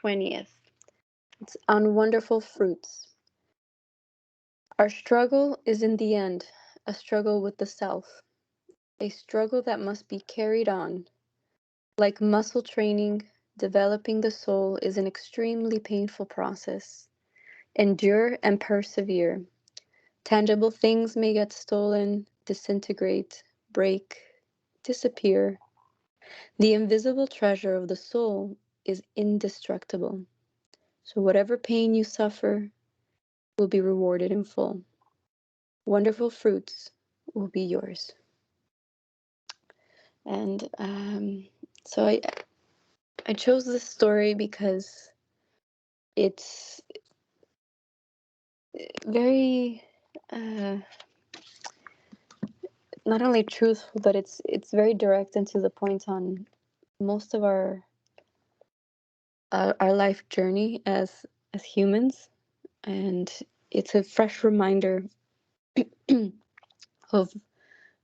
20th. It's on wonderful fruits. Our struggle is in the end a struggle with the self, a struggle that must be carried on. Like muscle training, developing the soul is an extremely painful process. Endure and persevere. Tangible things may get stolen, disintegrate, break, disappear. The invisible treasure of the soul is indestructible. So whatever pain you suffer will be rewarded in full. Wonderful fruits will be yours. And so I chose this story because it's very not only truthful, but it's very direct and to the point on most of our life journey as humans, and it's a fresh reminder of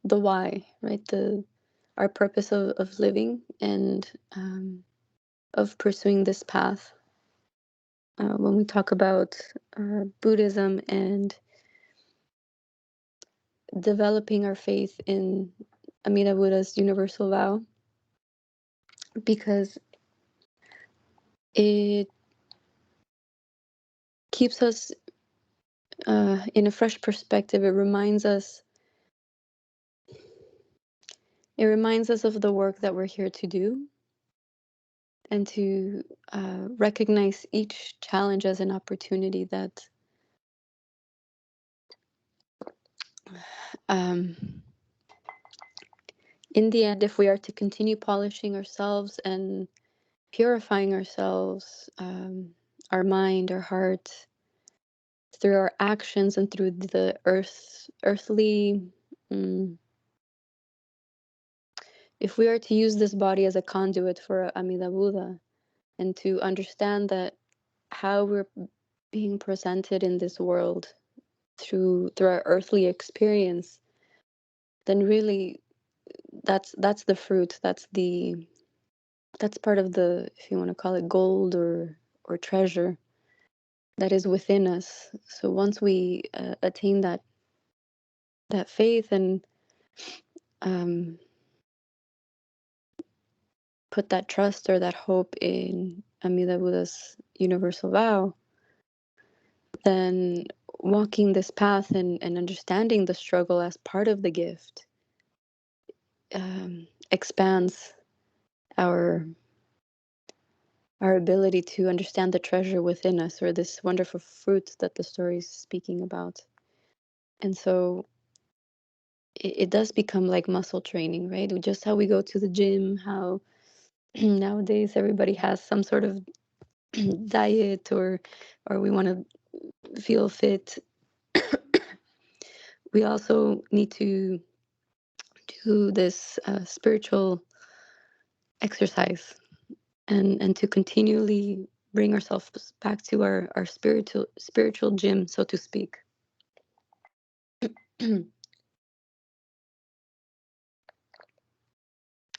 the why, right? The our purpose of living and of pursuing this path. When we talk about Buddhism and developing our faith in Amida Buddha's universal vow, because it keeps us in a fresh perspective. It reminds us of the work that we're here to do, and to recognize each challenge as an opportunity that um, in the end, if we are to continue polishing ourselves and purifying ourselves, our mind, our heart, through our actions and through the earthly, if we are to use this body as a conduit for Amida Buddha, and to understand that how we're being presented in this world through our earthly experience, then really that's the fruit. That's part of the, if you want to call it gold or treasure, that is within us. So once we attain that faith and put that trust or that hope in Amida Buddha's universal vow, then walking this path and understanding the struggle as part of the gift expands our ability to understand the treasure within us, or this wonderful fruit that the story is speaking about. And so it does become like muscle training, right? Just how we go to the gym, how nowadays everybody has some sort of diet, or we want to feel fit. We also need to do this spiritual exercise, and to continually bring ourselves back to our spiritual gym, so to speak.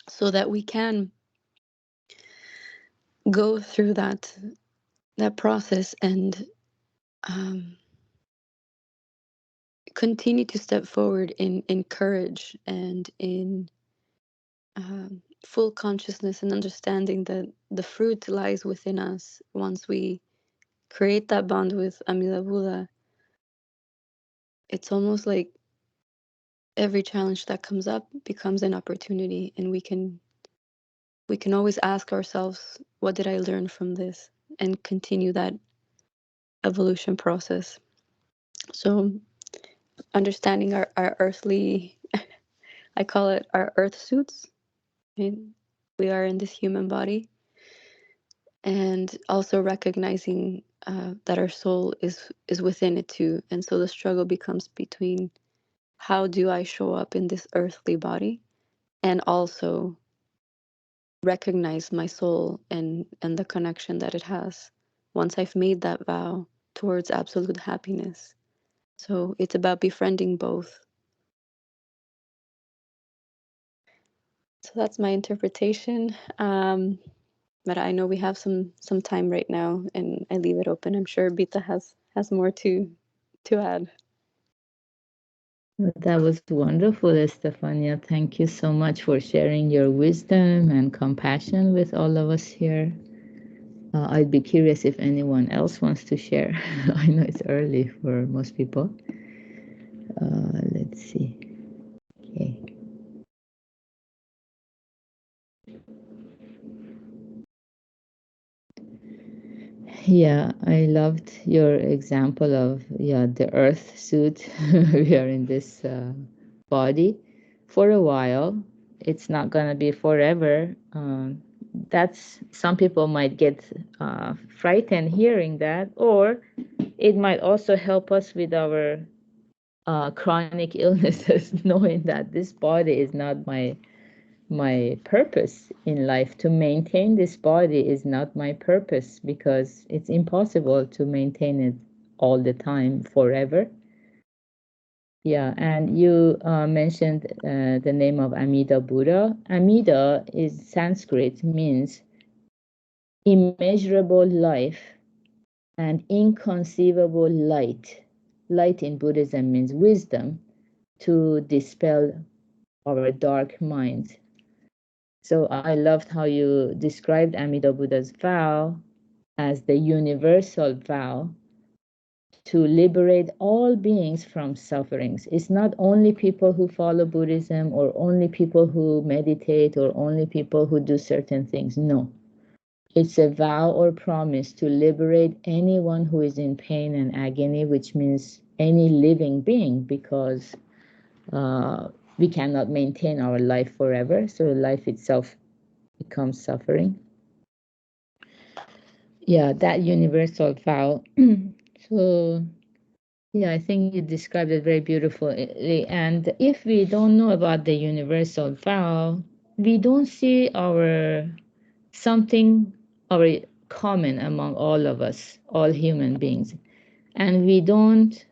So that we can go through that process and continue to step forward in courage and in full consciousness, and understanding that the fruit lies within us. Once we create that bond with Amida Buddha, it's almost like every challenge that comes up becomes an opportunity, and we can always ask ourselves, what did I learn from this, and continue that evolution process. So understanding our earthly, I call it our earth suits, right? We are in this human body, and also recognizing that our soul is within it too. And so the struggle becomes between, how do I show up in this earthly body, and also recognize my soul and the connection that it has once I've made that vow towards absolute happiness. So it's about befriending both. So that's my interpretation. But I know we have some time right now, and I leave it open. I'm sure Bita has more to add. That was wonderful, Estefania. Thank you so much for sharing your wisdom and compassion with all of us here. I'd be curious if anyone else wants to share. I know it's early for most people. Let's see. Okay. Yeah, I loved your example of the earth suit. We are in this body for a while. It's not gonna be forever. That's some people might get frightened hearing that, or it might also help us with our chronic illnesses, knowing that this body is not my purpose in life. To maintain this body is not my purpose, because it's impossible to maintain it all the time forever. Yeah, and you mentioned the name of Amida Buddha. Amida is Sanskrit, means immeasurable life and inconceivable light. Light in Buddhism means wisdom, to dispel our dark minds. So I loved how you described Amida Buddha's vow as the universal vow to liberate all beings from sufferings. It's not only people who follow Buddhism, or only people who meditate, or only people who do certain things. No. It's a vow or promise to liberate anyone who is in pain and agony, which means any living being, because we cannot maintain our life forever. So life itself becomes suffering. Yeah, that universal vow. So, yeah, I think you described it very beautifully. And if we don't know about the universal vow, we don't see our something, our common among all of us, all human beings. And we don't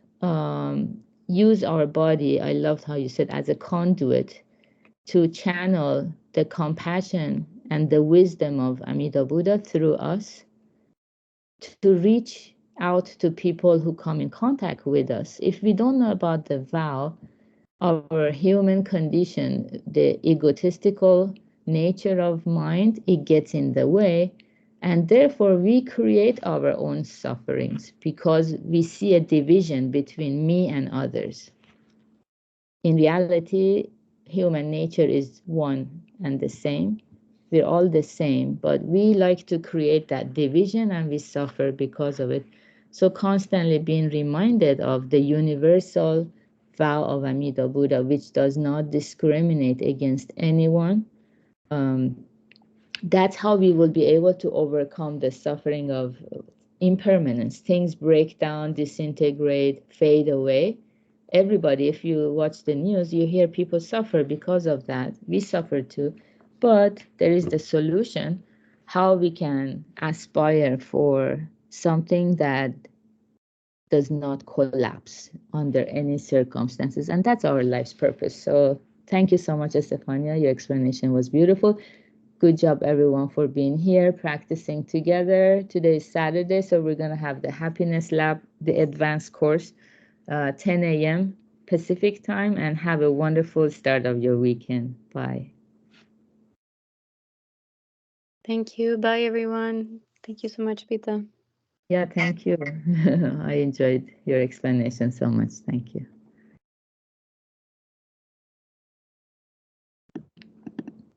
use our body, I loved how you said, as a conduit to channel the compassion and the wisdom of Amida Buddha through us, to reach out to people who come in contact with us. If we don't know about the vow, our human condition, the egotistical nature of mind, it gets in the way. And therefore, we create our own sufferings because we see a division between me and others. In reality, human nature is one and the same. We're all the same, but we like to create that division and we suffer because of it. So constantly being reminded of the universal vow of Amida Buddha, which does not discriminate against anyone. That's how we will be able to overcome the suffering of impermanence. Things break down, disintegrate, fade away. Everybody, if you watch the news, you hear people suffer because of that. We suffer too. But there is the solution, how we can aspire for something that does not collapse under any circumstances. And that's our life's purpose. So thank you so much, Estefania. Your explanation was beautiful. Good job, everyone, for being here, practicing together. Today is Saturday, so we're going to have the Happiness Lab, the advanced course, 10 a.m. Pacific time, and have a wonderful start of your weekend. Bye. Thank you. Bye, everyone. Thank you so much, Bita. Yeah, thank you. I enjoyed your explanation so much. Thank you.